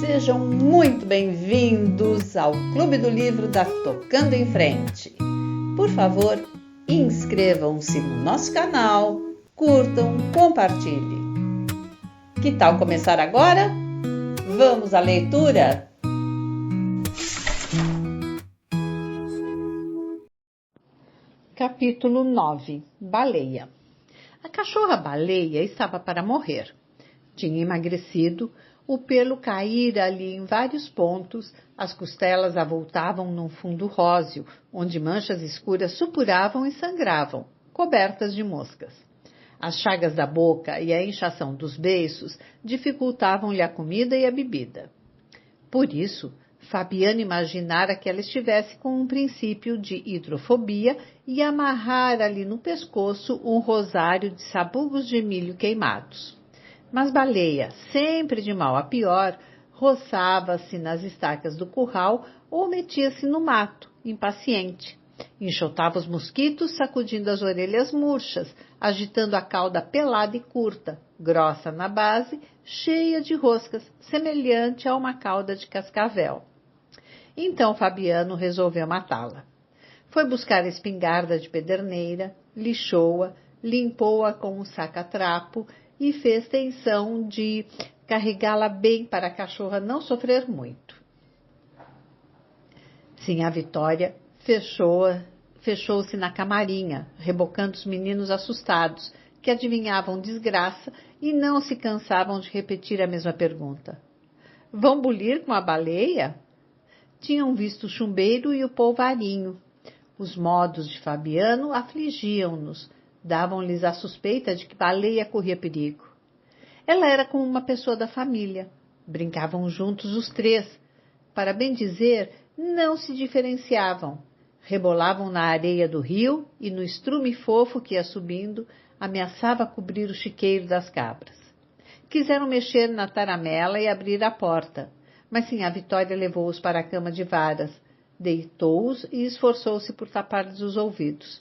Sejam muito bem-vindos ao Clube do Livro da Tocando em Frente. Por favor, inscrevam-se no nosso canal, curtam, compartilhem. Que tal começar agora? Vamos à leitura? Capítulo 9. Baleia. A cachorra-baleia estava para morrer. Tinha emagrecido, o pelo caíra ali em vários pontos, as costelas avultavam num fundo róseo, onde manchas escuras supuravam e sangravam, cobertas de moscas. As chagas da boca e a inchação dos beiços dificultavam-lhe a comida e a bebida. Por isso, Fabiano imaginara que ela estivesse com um princípio de hidrofobia e amarrara ali no pescoço um rosário de sabugos de milho queimados. Mas Baleia, sempre de mal a pior, roçava-se nas estacas do curral ou metia-se no mato, impaciente. Enxotava os mosquitos, sacudindo as orelhas murchas, agitando a cauda pelada e curta, grossa na base, cheia de roscas, semelhante a uma cauda de cascavel. Então Fabiano resolveu matá-la. Foi buscar a espingarda de pederneira, lixou-a, limpou-a com um saca-trapo e fez tensão de carregá-la bem para a cachorra não sofrer muito. Sinhá Vitória fechou-se na camarinha, rebocando os meninos assustados, que adivinhavam desgraça e não se cansavam de repetir a mesma pergunta. — Vão bulir com a baleia? Tinham visto o chumbeiro e o polvarinho. Os modos de Fabiano afligiam-nos, davam-lhes a suspeita de que Baleia corria perigo. Ela era como uma pessoa da família. Brincavam juntos os três. Para bem dizer, não se diferenciavam. Rebolavam na areia do rio e no estrume fofo que ia subindo, ameaçava cobrir o chiqueiro das cabras. Quiseram mexer na taramela e abrir a porta, mas Sinhá Vitória levou-os para a cama de varas, deitou-os e esforçou-se por tapar-lhes os ouvidos.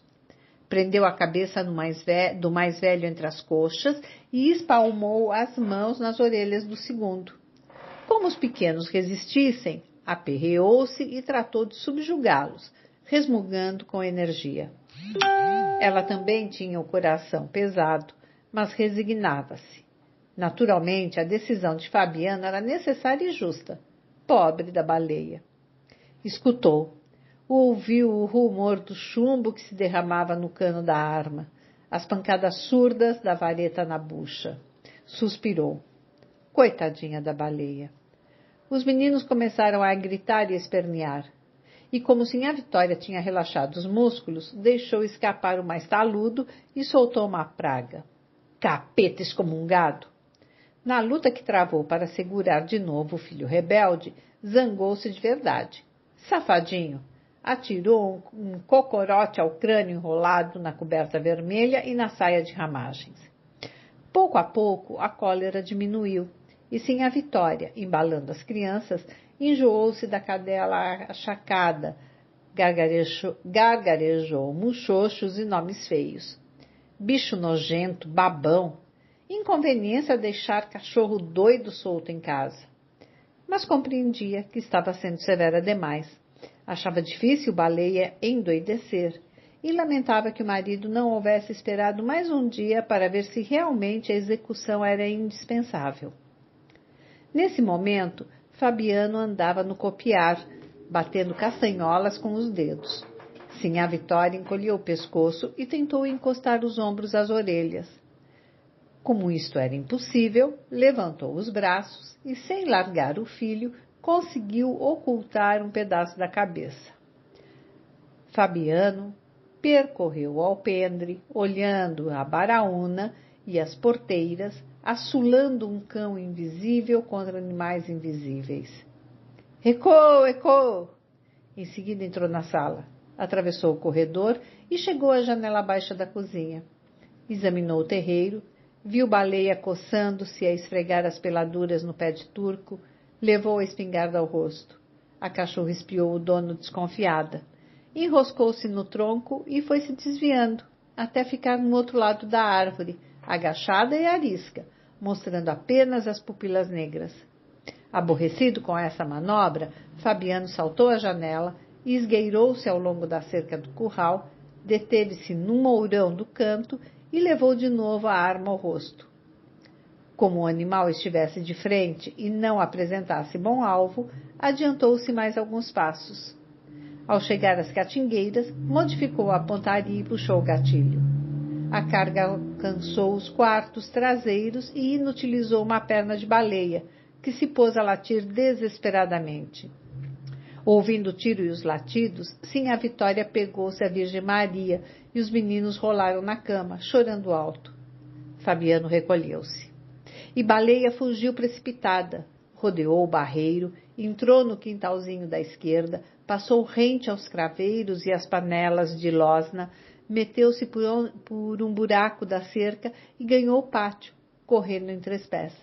Prendeu a cabeça do mais velho entre as coxas e espalmou as mãos nas orelhas do segundo. Como os pequenos resistissem, aperreou-se e tratou de subjugá-los, resmungando com energia. Ela também tinha o coração pesado, mas resignava-se. Naturalmente, a decisão de Fabiano era necessária e justa. Pobre da baleia. Escutou. Ouviu o rumor do chumbo que se derramava no cano da arma, as pancadas surdas da vareta na bucha. Suspirou. Coitadinha da baleia. Os meninos começaram a gritar e espernear. E como Sinhá Vitória tinha relaxado os músculos, deixou escapar o mais taludo e soltou uma praga. Capeta excomungado! Na luta que travou para segurar de novo o filho rebelde, zangou-se de verdade. Safadinho! Atirou um cocorote ao crânio enrolado na coberta vermelha e na saia de ramagens. Pouco a pouco, a cólera diminuiu, e Sinhá Vitória, embalando as crianças, enjoou-se da cadela achacada, gargarejou muxoxos e nomes feios. Bicho nojento, babão, inconveniência deixar cachorro doido solto em casa. Mas compreendia que estava sendo severa demais. Achava difícil Baleia endoidecer e lamentava que o marido não houvesse esperado mais um dia para ver se realmente a execução era indispensável. Nesse momento, Fabiano andava no copiar, batendo castanholas com os dedos. Sinhá Vitória encolheu o pescoço e tentou encostar os ombros às orelhas. Como isto era impossível, levantou os braços e, sem largar o filho, conseguiu ocultar um pedaço da cabeça. Fabiano percorreu o alpendre, olhando a baraúna e as porteiras, assolando um cão invisível contra animais invisíveis. — Ecô, ecô! Em seguida entrou na sala, atravessou o corredor e chegou à janela baixa da cozinha. Examinou o terreiro, viu Baleia coçando-se a esfregar as peladuras no pé de turco, levou a espingarda ao rosto. A cachorra espiou o dono desconfiada. Enroscou-se no tronco e foi se desviando, até ficar no outro lado da árvore, agachada e arisca, mostrando apenas as pupilas negras. Aborrecido com essa manobra, Fabiano saltou à janela e esgueirou-se ao longo da cerca do curral, deteve-se num mourão do canto e levou de novo a arma ao rosto. Como o animal estivesse de frente e não apresentasse bom alvo, adiantou-se mais alguns passos. Ao chegar às catingueiras, modificou a pontaria e puxou o gatilho. A carga alcançou os quartos traseiros e inutilizou uma perna de baleia, que se pôs a latir desesperadamente. Ouvindo o tiro e os latidos, Sinhá Vitória pegou-se à Virgem Maria e os meninos rolaram na cama, chorando alto. Fabiano recolheu-se. E Baleia fugiu precipitada, rodeou o barreiro, entrou no quintalzinho da esquerda, passou rente aos craveiros e às panelas de losna, meteu-se por um buraco da cerca e ganhou o pátio, correndo em 3 pés.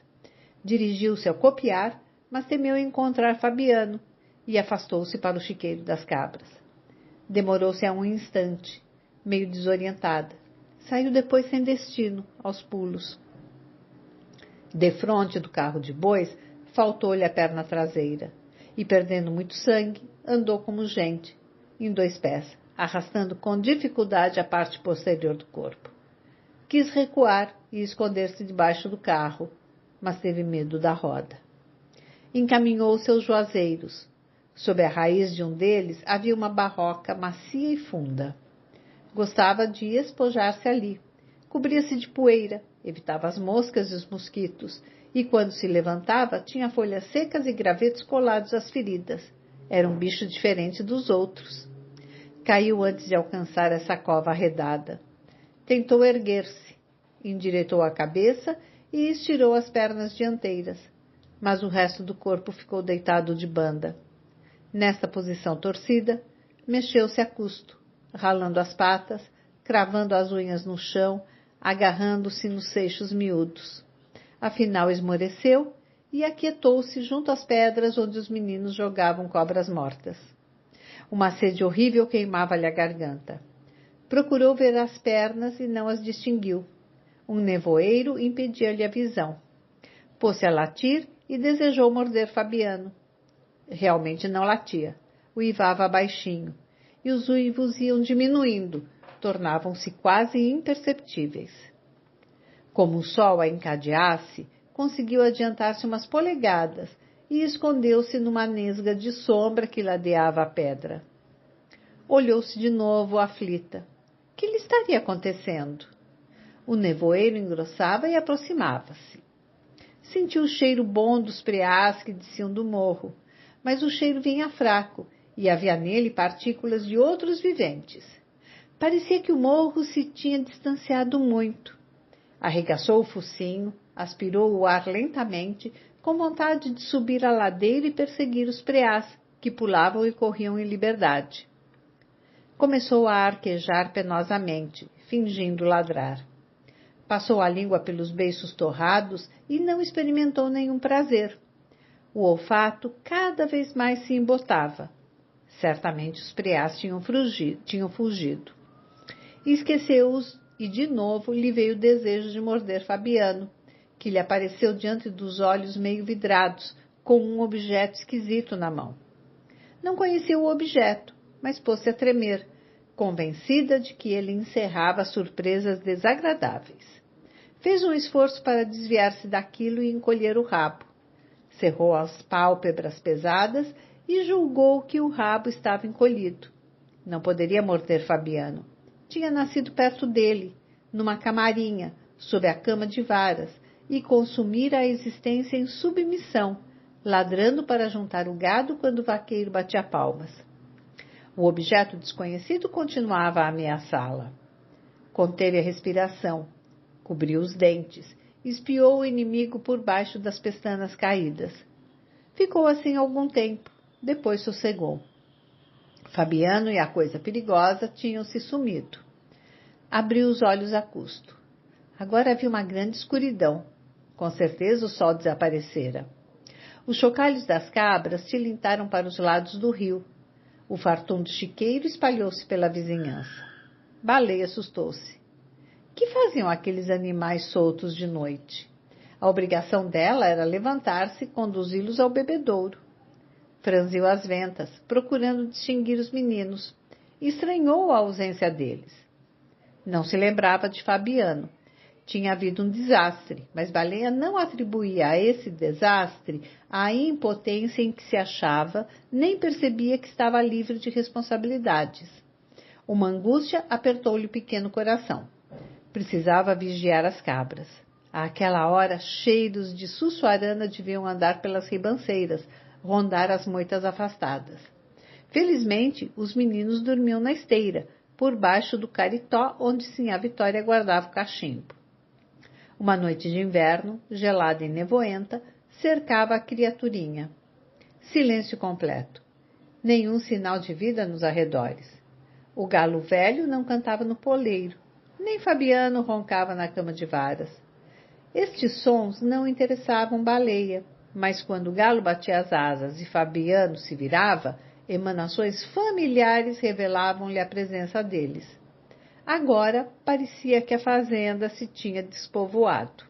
Dirigiu-se ao copiar, mas temeu encontrar Fabiano, e afastou-se para o chiqueiro das cabras. Demorou-se a um instante, meio desorientada. Saiu depois sem destino, aos pulos. Defronte do carro de bois, faltou-lhe a perna traseira, e perdendo muito sangue, andou como gente, em 2 pés, arrastando com dificuldade a parte posterior do corpo. Quis recuar e esconder-se debaixo do carro, mas teve medo da roda. Encaminhou-se aos juazeiros. Sob a raiz de um deles havia uma barroca macia e funda. Gostava de espojar-se ali. Cobria-se de poeira, evitava as moscas e os mosquitos, e quando se levantava tinha folhas secas e gravetos colados às feridas. Era um bicho diferente dos outros. Caiu antes de alcançar essa cova arredada. Tentou erguer-se, endireitou a cabeça e estirou as pernas dianteiras, mas o resto do corpo ficou deitado de banda. Nesta posição torcida, mexeu-se a custo, ralando as patas, cravando as unhas no chão, agarrando-se nos seixos miúdos. Afinal esmoreceu e aquietou-se junto às pedras onde os meninos jogavam cobras mortas. Uma sede horrível queimava-lhe a garganta. Procurou ver as pernas e não as distinguiu. Um nevoeiro impedia-lhe a visão. Pôs-se a latir e desejou morder Fabiano. Realmente não latia. Uivava baixinho. E os uivos iam diminuindo, tornavam-se quase imperceptíveis. Como o sol a encadeasse, conseguiu adiantar-se umas polegadas e escondeu-se numa nesga de sombra que ladeava a pedra. Olhou-se de novo aflita. Que lhe estaria acontecendo? O nevoeiro engrossava e aproximava-se. Sentiu o cheiro bom dos preás que desciam do morro, mas o cheiro vinha fraco e havia nele partículas de outros viventes. Parecia que o morro se tinha distanciado muito. Arregaçou o focinho, aspirou o ar lentamente, com vontade de subir a ladeira e perseguir os preás, que pulavam e corriam em liberdade. Começou a arquejar penosamente, fingindo ladrar. Passou a língua pelos beiços torrados e não experimentou nenhum prazer. O olfato cada vez mais se embotava. Certamente os preás tinham fugido. Esqueceu-os e de novo lhe veio o desejo de morder Fabiano, que lhe apareceu diante dos olhos meio vidrados, com um objeto esquisito na mão. Não conhecia o objeto, mas pôs-se a tremer, convencida de que ele encerrava surpresas desagradáveis. Fez um esforço para desviar-se daquilo e encolher o rabo. Cerrou as pálpebras pesadas e julgou que o rabo estava encolhido. Não poderia morder Fabiano. Tinha nascido perto dele, numa camarinha, sob a cama de varas, e consumira a existência em submissão, ladrando para juntar o gado quando o vaqueiro batia palmas. O objeto desconhecido continuava a ameaçá-la. Conteve a respiração, cobriu os dentes, espiou o inimigo por baixo das pestanas caídas. Ficou assim algum tempo, depois sossegou. Fabiano e a coisa perigosa tinham se sumido. Abriu os olhos a custo. Agora havia uma grande escuridão. Com certeza o sol desaparecera. Os chocalhos das cabras tilintaram para os lados do rio. O fartundo chiqueiro espalhou-se pela vizinhança. Baleia assustou-se. Que faziam aqueles animais soltos de noite? A obrigação dela era levantar-se e conduzi-los ao bebedouro. Franziu as ventas, procurando distinguir os meninos, e estranhou a ausência deles. Não se lembrava de Fabiano. Tinha havido um desastre, mas Baleia não atribuía a esse desastre a impotência em que se achava, nem percebia que estava livre de responsabilidades. Uma angústia apertou-lhe o pequeno coração. Precisava vigiar as cabras. Àquela hora, cheiros de sussuarana deviam andar pelas ribanceiras, rondar as moitas afastadas. Felizmente, os meninos dormiam na esteira, por baixo do caritó onde Sinhá Vitória guardava o cachimbo. Uma noite de inverno, gelada e nevoenta, cercava a criaturinha. Silêncio completo. Nenhum sinal de vida nos arredores. O galo velho não cantava no poleiro, nem Fabiano roncava na cama de varas. Estes sons não interessavam Baleia, mas quando o galo batia as asas e Fabiano se virava, emanações familiares revelavam-lhe a presença deles. Agora parecia que a fazenda se tinha despovoado.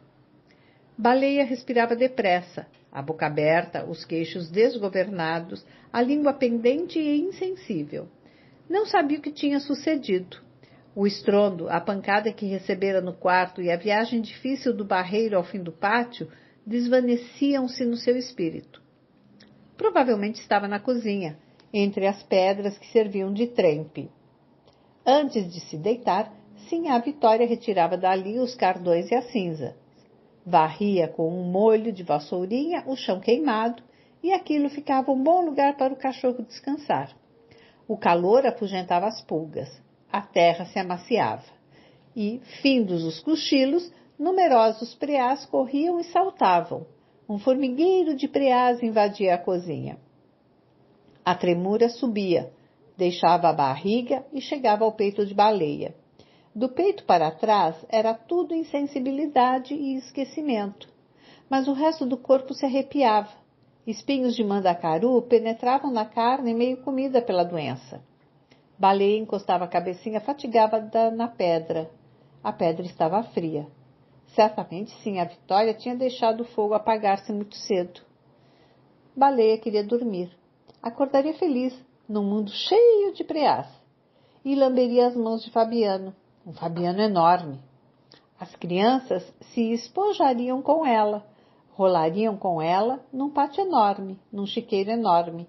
Baleia respirava depressa, a boca aberta, os queixos desgovernados, a língua pendente e insensível. Não sabia o que tinha sucedido. O estrondo, a pancada que recebera no quarto e a viagem difícil do barreiro ao fim do pátio desvaneciam-se no seu espírito. Provavelmente estava na cozinha, entre as pedras que serviam de trempe. Antes de se deitar, Sinhá Vitória retirava dali os cardões e a cinza. Varria com um molho de vassourinha o chão queimado, e aquilo ficava um bom lugar para o cachorro descansar. O calor afugentava as pulgas, a terra se amaciava, e, findos os cochilos, numerosos preás corriam e saltavam. Um formigueiro de preás invadia a cozinha. A tremura subia, deixava a barriga e chegava ao peito de Baleia. Do peito para trás era tudo insensibilidade e esquecimento, mas o resto do corpo se arrepiava. Espinhos de mandacaru penetravam na carne meio comida pela doença. Baleia encostava a cabecinha fatigada na pedra. A pedra estava fria. Certamente Sinhá Vitória tinha deixado o fogo apagar-se muito cedo. Baleia queria dormir. Acordaria feliz, num mundo cheio de preás, e lamberia as mãos de Fabiano, um Fabiano enorme. As crianças se espojariam com ela, rolariam com ela num pátio enorme, num chiqueiro enorme.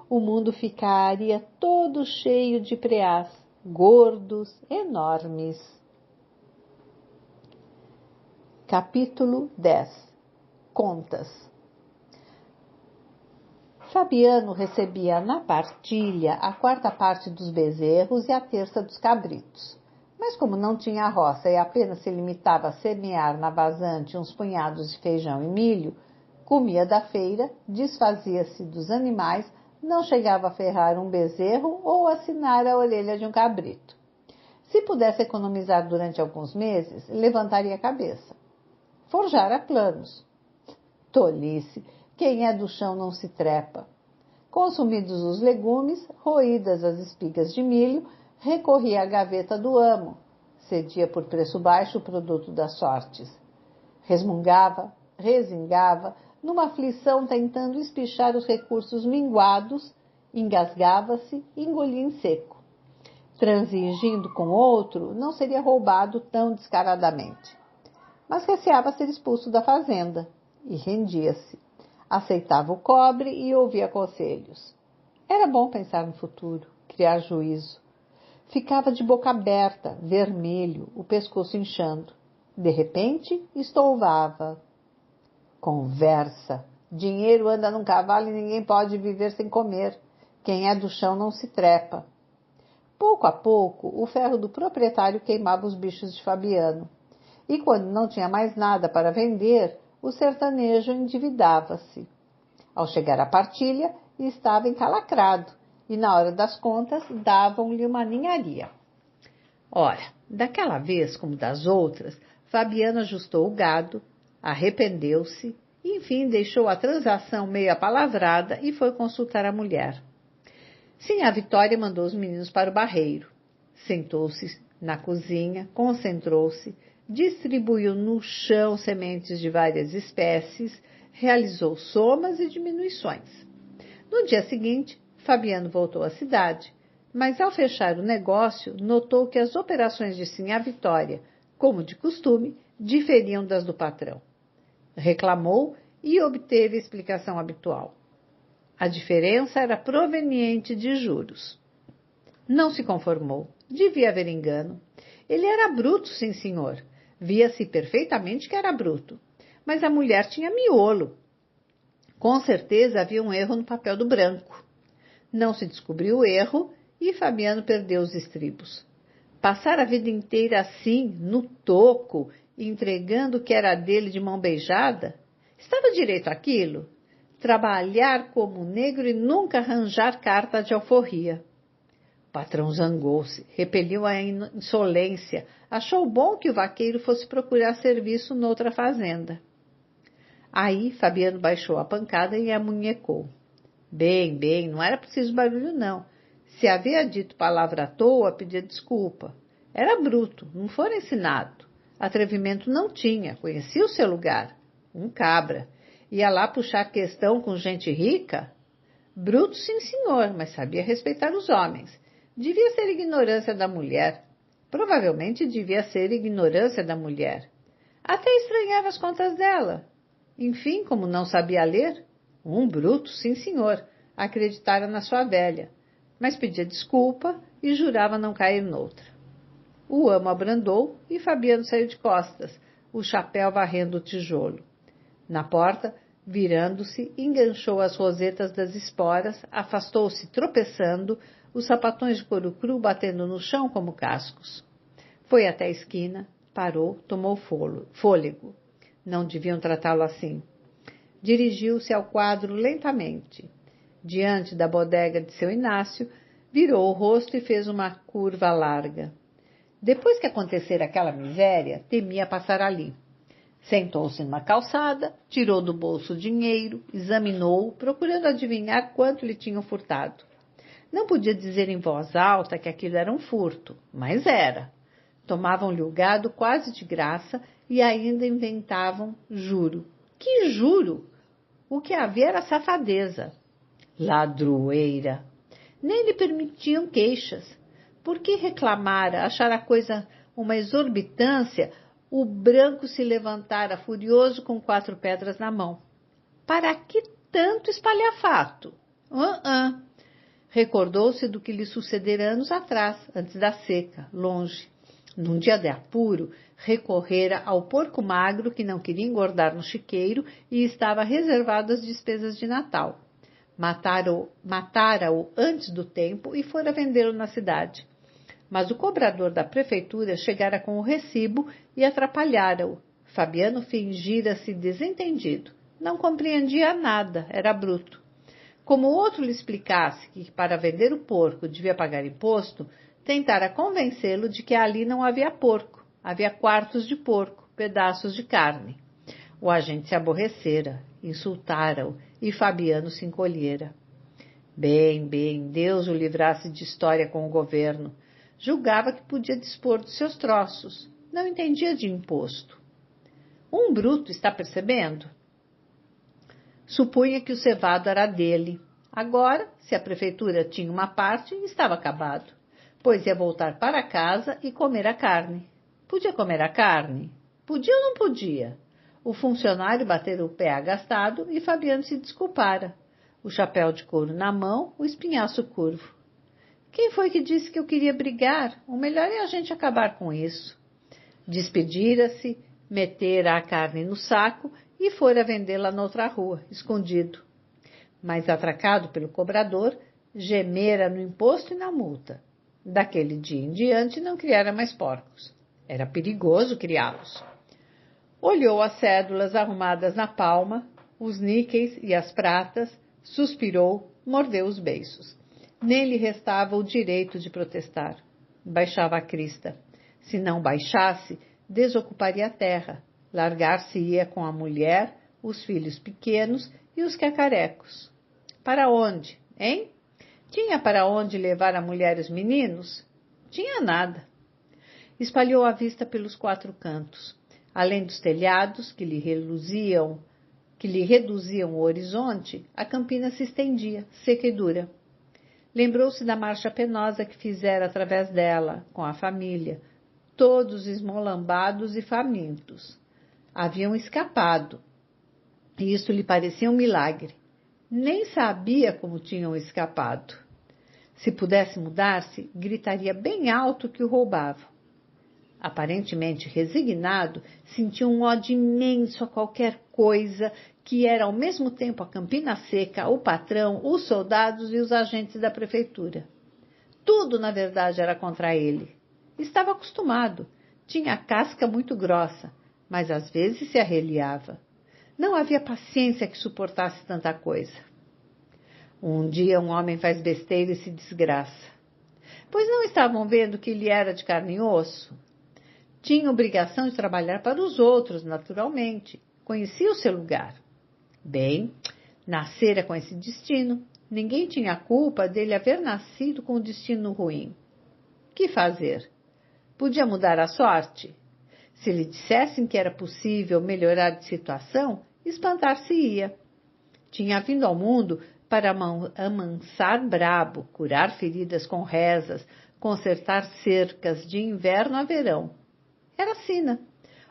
O mundo ficaria todo cheio de preás, gordos, enormes. Capítulo 10. Contas. Fabiano recebia na partilha a 4ª parte dos bezerros e a 1/3 dos cabritos. Mas como não tinha roça e apenas se limitava a semear na vazante uns punhados de feijão e milho, comia da feira, desfazia-se dos animais, não chegava a ferrar um bezerro ou assinar a orelha de um cabrito. Se pudesse economizar durante alguns meses, levantaria a cabeça. Forjara planos. Tolice! Quem é do chão não se trepa. Consumidos os legumes, roídas as espigas de milho, recorria à gaveta do amo. Cedia por preço baixo o produto das sortes. Resmungava, resingava, numa aflição tentando espichar os recursos minguados, engasgava-se e engolia em seco. Transigindo com outro, não seria roubado tão descaradamente. Mas receava ser expulso da fazenda e rendia-se. Aceitava o cobre e ouvia conselhos. Era bom pensar no futuro, criar juízo. Ficava de boca aberta, vermelho, o pescoço inchando. De repente, estouvava. Conversa. Dinheiro anda num cavalo e ninguém pode viver sem comer. Quem é do chão não se trepa. Pouco a pouco, o ferro do proprietário queimava os bichos de Fabiano. E quando não tinha mais nada para vender, o sertanejo endividava-se. Ao chegar à partilha, estava encalacrado, e na hora das contas davam-lhe uma ninharia. Ora, daquela vez como das outras, Fabiano ajustou o gado, arrependeu-se, enfim deixou a transação meio apalavrada e foi consultar a mulher. Sinhá Vitória mandou os meninos para o barreiro. Sentou-se na cozinha, concentrou-se, distribuiu no chão sementes de várias espécies, realizou somas e diminuições. No dia seguinte, Fabiano voltou à cidade, mas ao fechar o negócio, notou que as operações de Sinhá Vitória, como de costume, diferiam das do patrão. Reclamou e obteve a explicação habitual. A diferença era proveniente de juros. Não se conformou. Devia haver engano. Ele era bruto, sim, senhor. Via-se perfeitamente que era bruto. Mas a mulher tinha miolo. Com certeza havia um erro no papel do branco. Não se descobriu o erro e Fabiano perdeu os estribos. Passar a vida inteira assim, no toco, entregando o que era dele de mão beijada? Estava direito àquilo? Trabalhar como negro e nunca arranjar carta de alforria. O patrão zangou-se, repeliu a insolência, achou bom que o vaqueiro fosse procurar serviço noutra fazenda. Aí Fabiano baixou a pancada e amunhecou. Bem, não era preciso barulho não. Se havia dito palavra à toa, pedia desculpa. Era bruto, não fora ensinado. Atrevimento não tinha, conhecia o seu lugar. Um cabra. Ia lá puxar questão com gente rica? Bruto, sim, senhor, mas sabia respeitar os homens. Devia ser ignorância da mulher. Provavelmente devia ser ignorância da mulher. Até estranhava as contas dela. Enfim, como não sabia ler, um bruto, sim, senhor, acreditara na sua velha, mas pedia desculpa e jurava não cair noutra. O amo abrandou e Fabiano saiu de costas, o chapéu varrendo o tijolo. Na porta, virando-se, enganchou as rosetas das esporas, afastou-se tropeçando, os sapatões de couro cru batendo no chão como cascos. Foi até a esquina, parou, tomou fôlego. Não deviam tratá-lo assim. Dirigiu-se ao quadro lentamente. Diante da bodega de seu Inácio, virou o rosto e fez uma curva larga. Depois que acontecera aquela miséria, temia passar ali. Sentou-se numa calçada, tirou do bolso o dinheiro, examinou-o, procurando adivinhar quanto lhe tinham furtado. Não podia dizer em voz alta que aquilo era um furto, mas era. Tomavam-lhe o gado quase de graça e ainda inventavam juro. Que juro? O que havia era safadeza. Ladroeira. Nem lhe permitiam queixas. Por que reclamara, achar a coisa uma exorbitância, o branco se levantara furioso com 4 pedras na mão. Para que tanto espalhafato? Recordou-se do que lhe sucedera anos atrás, antes da seca, longe. Num dia de apuro, recorrera ao porco magro que não queria engordar no chiqueiro e estava reservado às despesas de Natal. Matara-o antes do tempo e fora vendê-lo na cidade. Mas o cobrador da prefeitura chegara com o recibo e atrapalhara-o. Fabiano fingira-se desentendido. Não compreendia nada, era bruto. Como o outro lhe explicasse que para vender o porco devia pagar imposto, tentara convencê-lo de que ali não havia porco, havia quartos de porco, pedaços de carne. O agente se aborrecera, insultara-o e Fabiano se encolhera. Bem, Deus o livrasse de história com o governo. Julgava que podia dispor dos seus troços. Não entendia de imposto. Um bruto, está percebendo? Supunha que o cevado era dele. Agora, se a prefeitura tinha uma parte, estava acabado, pois ia voltar para casa e comer a carne. Podia comer a carne? Podia ou não podia? O funcionário batera o pé agastado e Fabiano se desculpara. O chapéu de couro na mão, o espinhaço curvo. Quem foi que disse que eu queria brigar? O melhor é a gente acabar com isso. Despedira-se, metera a carne no saco e fora vendê-la noutra rua, escondido. Mas atracado pelo cobrador, gemera no imposto e na multa. Daquele dia em diante não criara mais porcos. Era perigoso criá-los. Olhou as cédulas arrumadas na palma, os níqueis e as pratas, suspirou, mordeu os beiços. Nem lhe restava o direito de protestar. Baixava a crista. Se não baixasse, desocuparia a terra. Largar-se-ia com a mulher, os filhos pequenos e os cacarecos. Para onde, hein? Tinha para onde levar a mulher e os meninos? Tinha nada. Espalhou a vista pelos 4 cantos. Além dos telhados que lhe reduziam o horizonte, a campina se estendia, seca e dura. Lembrou-se da marcha penosa que fizera através dela, com a família, todos esmolambados e famintos. Haviam escapado, e isso lhe parecia um milagre. Nem sabia como tinham escapado. Se pudesse mudar-se, gritaria bem alto que o roubavam. Aparentemente resignado, sentia um ódio imenso a qualquer coisa que era ao mesmo tempo a campina seca, o patrão, os soldados e os agentes da prefeitura. Tudo, na verdade, era contra ele. Estava acostumado, tinha a casca muito grossa, mas às vezes se arreliava. Não havia paciência que suportasse tanta coisa. Um dia um homem faz besteira e se desgraça. Pois não estavam vendo que ele era de carne e osso? Tinha obrigação de trabalhar para os outros, naturalmente. Conhecia o seu lugar. Bem, nascera com esse destino. Ninguém tinha culpa dele haver nascido com um destino ruim. Que fazer? Podia mudar a sorte? Se lhe dissessem que era possível melhorar de situação, espantar-se-ia. Tinha vindo ao mundo para amansar brabo, curar feridas com rezas, consertar cercas de inverno a verão. Era sina.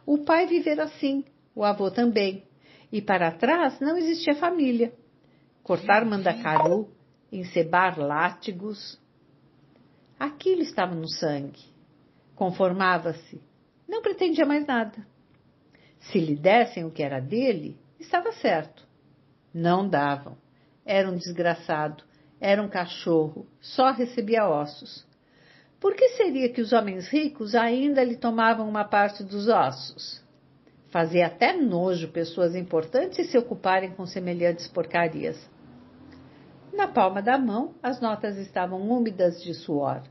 O pai vivera assim, o avô também. E para trás não existia família. Cortar mandacaru, encebar látigos. Aquilo estava no sangue. Conformava-se. Não pretendia mais nada. Se lhe dessem o que era dele, estava certo. Não davam. Era um desgraçado. Era um cachorro. Só recebia ossos. Por que seria que os homens ricos ainda lhe tomavam uma parte dos ossos? Fazia até nojo pessoas importantes se ocuparem com semelhantes porcarias. Na palma da mão, as notas estavam úmidas de suor.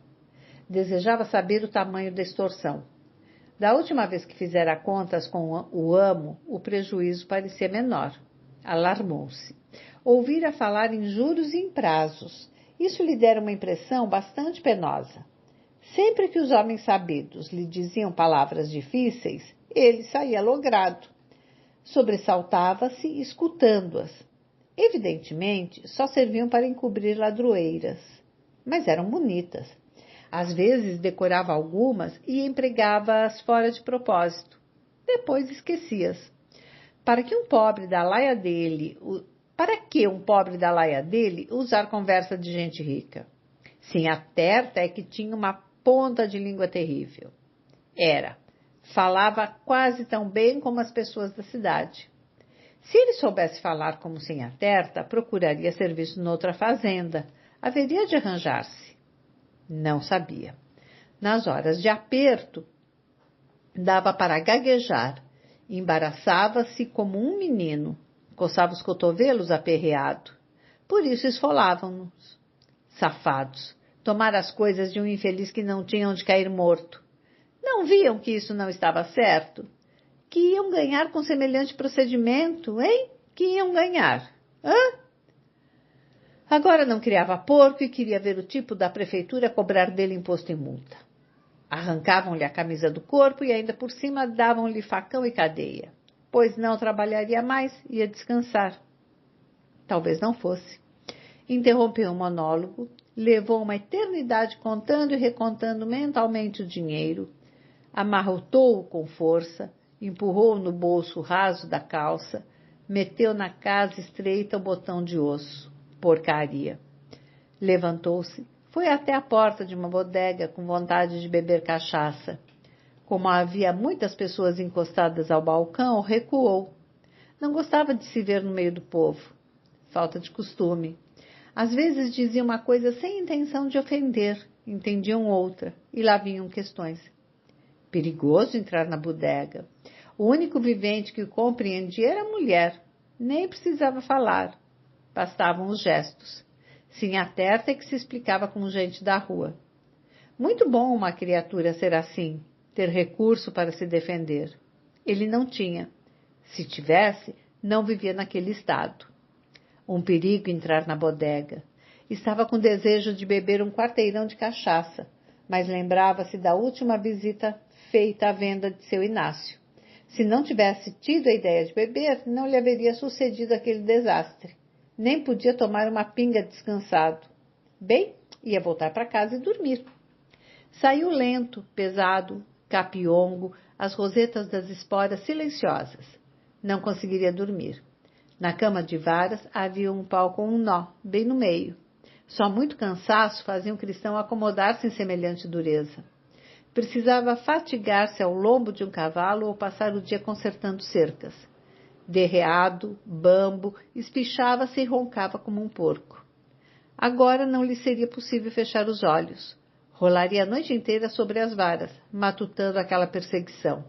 Desejava saber o tamanho da extorsão. Da última vez que fizera contas com o amo, o prejuízo parecia menor. Alarmou-se. Ouvira falar em juros e em prazos. Isso lhe dera uma impressão bastante penosa. Sempre que os homens sabidos lhe diziam palavras difíceis, ele saía logrado. Sobressaltava-se escutando-as. Evidentemente, só serviam para encobrir ladroeiras. Mas eram bonitas. Às vezes decorava algumas e empregava-as fora de propósito. Depois esquecia-as. Para que um pobre da laia dele usar conversa de gente rica? Sinhá Terta é que tinha uma ponta de língua terrível. Falava quase tão bem como as pessoas da cidade. Se ele soubesse falar como Sinhá Terta, procuraria serviço noutra fazenda. Haveria de arranjar-se. Não sabia. Nas horas de aperto, dava para gaguejar. Embaraçava-se como um menino. Coçava os cotovelos aperreado. Por isso esfolavam-nos. Safados. Tomar as coisas de um infeliz que não tinha onde cair morto. Não viam que isso não estava certo? Que iam ganhar com semelhante procedimento, hein? Que iam ganhar. Hã? Agora não criava porco e queria ver o tipo da prefeitura cobrar dele imposto e multa. Arrancavam-lhe a camisa do corpo e ainda por cima davam-lhe facão e cadeia. Pois não trabalharia mais, ia descansar. Talvez não fosse. Interrompeu o monólogo, levou uma eternidade contando e recontando mentalmente o dinheiro, amarrotou-o com força, empurrou-o no bolso raso da calça, meteu na casa estreita o botão de osso. Porcaria. Levantou-se, foi até a porta de uma bodega com vontade de beber cachaça. Como havia muitas pessoas encostadas ao balcão, recuou. Não gostava de se ver no meio do povo. Falta de costume. Às vezes dizia uma coisa sem intenção de ofender, entendiam outra, e lá vinham questões. Perigoso entrar na bodega. O único vivente que o compreendia era a mulher. Nem precisava falar. Bastavam os gestos. Sinhá Terta é que se explicava com gente da rua. Muito bom uma criatura ser assim, ter recurso para se defender. Ele não tinha. Se tivesse, não vivia naquele estado. Um perigo entrar na bodega. Estava com desejo de beber um quarteirão de cachaça, mas lembrava-se da última visita feita a venda de seu Inácio. Se não tivesse tido a ideia de beber, não lhe haveria sucedido aquele desastre. Nem podia tomar uma pinga descansado. Bem, ia voltar para casa e dormir. Saiu lento, pesado, capiongo, as rosetas das esporas silenciosas. Não conseguiria dormir. Na cama de varas havia um pau com um nó, bem no meio. Só muito cansaço fazia um cristão acomodar-se em semelhante dureza. Precisava fatigar-se ao lombo de um cavalo ou passar o dia consertando cercas. Derreado, bambo, espichava-se e roncava como um porco. Agora não lhe seria possível fechar os olhos. Rolaria a noite inteira sobre as varas, matutando aquela perseguição.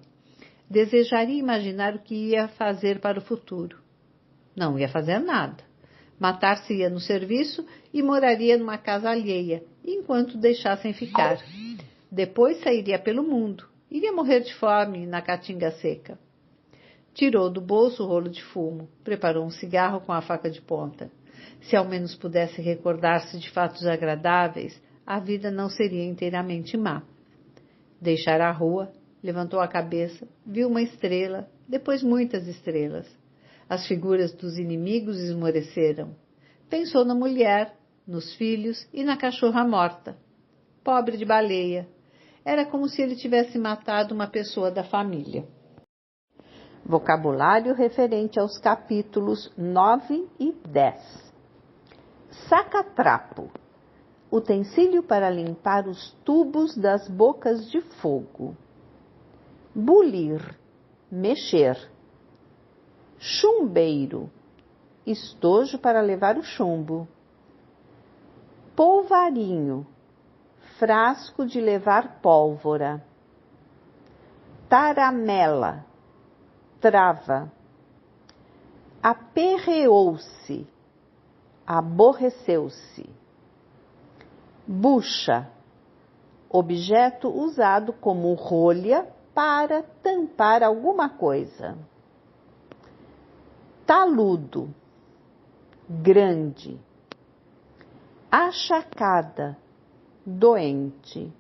Desejaria imaginar o que ia fazer para o futuro. Não ia fazer nada. Matar-se-ia no serviço e moraria numa casa alheia, enquanto deixassem ficar. Depois sairia pelo mundo. Iria morrer de fome na caatinga seca. Tirou do bolso o rolo de fumo. Preparou um cigarro com a faca de ponta. Se ao menos pudesse recordar-se de fatos agradáveis, a vida não seria inteiramente má. Deixara a rua, levantou a cabeça, viu uma estrela, depois muitas estrelas. As figuras dos inimigos esmoreceram. Pensou na mulher, nos filhos e na cachorra morta. Pobre de baleia. Era como se ele tivesse matado uma pessoa da família. Vocabulário referente aos capítulos 9 e 10. Saca-trapo. Utensílio para limpar os tubos das bocas de fogo. Bulir. Mexer. Chumbeiro. Estojo para levar o chumbo. Polvarinho. Frasco de levar pólvora. Taramela. Trava. Aperreou-se. Aborreceu-se. Bucha. Objeto usado como rolha para tampar alguma coisa. Taludo. Grande. Achacada. Doente.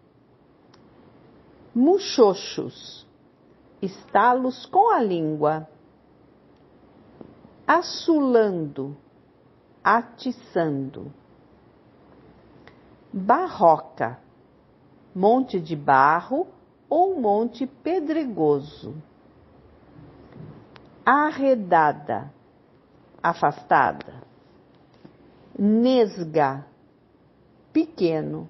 Muxoxos. Estalos com a língua. Assulando. Atiçando. Barroca. Monte de barro ou monte pedregoso. Arredada. Afastada. Nesga. Pequeno.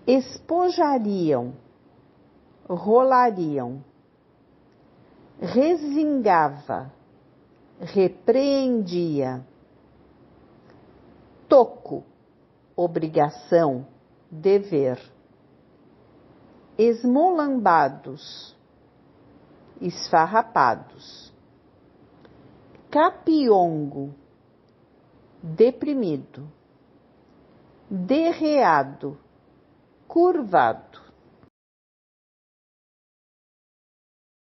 Espojariam. Rolariam. Resingava. Repreendia. Toco. Obrigação. Dever. Esmolambados. Esfarrapados. Capiongo. Deprimido. Derreado. Curvado.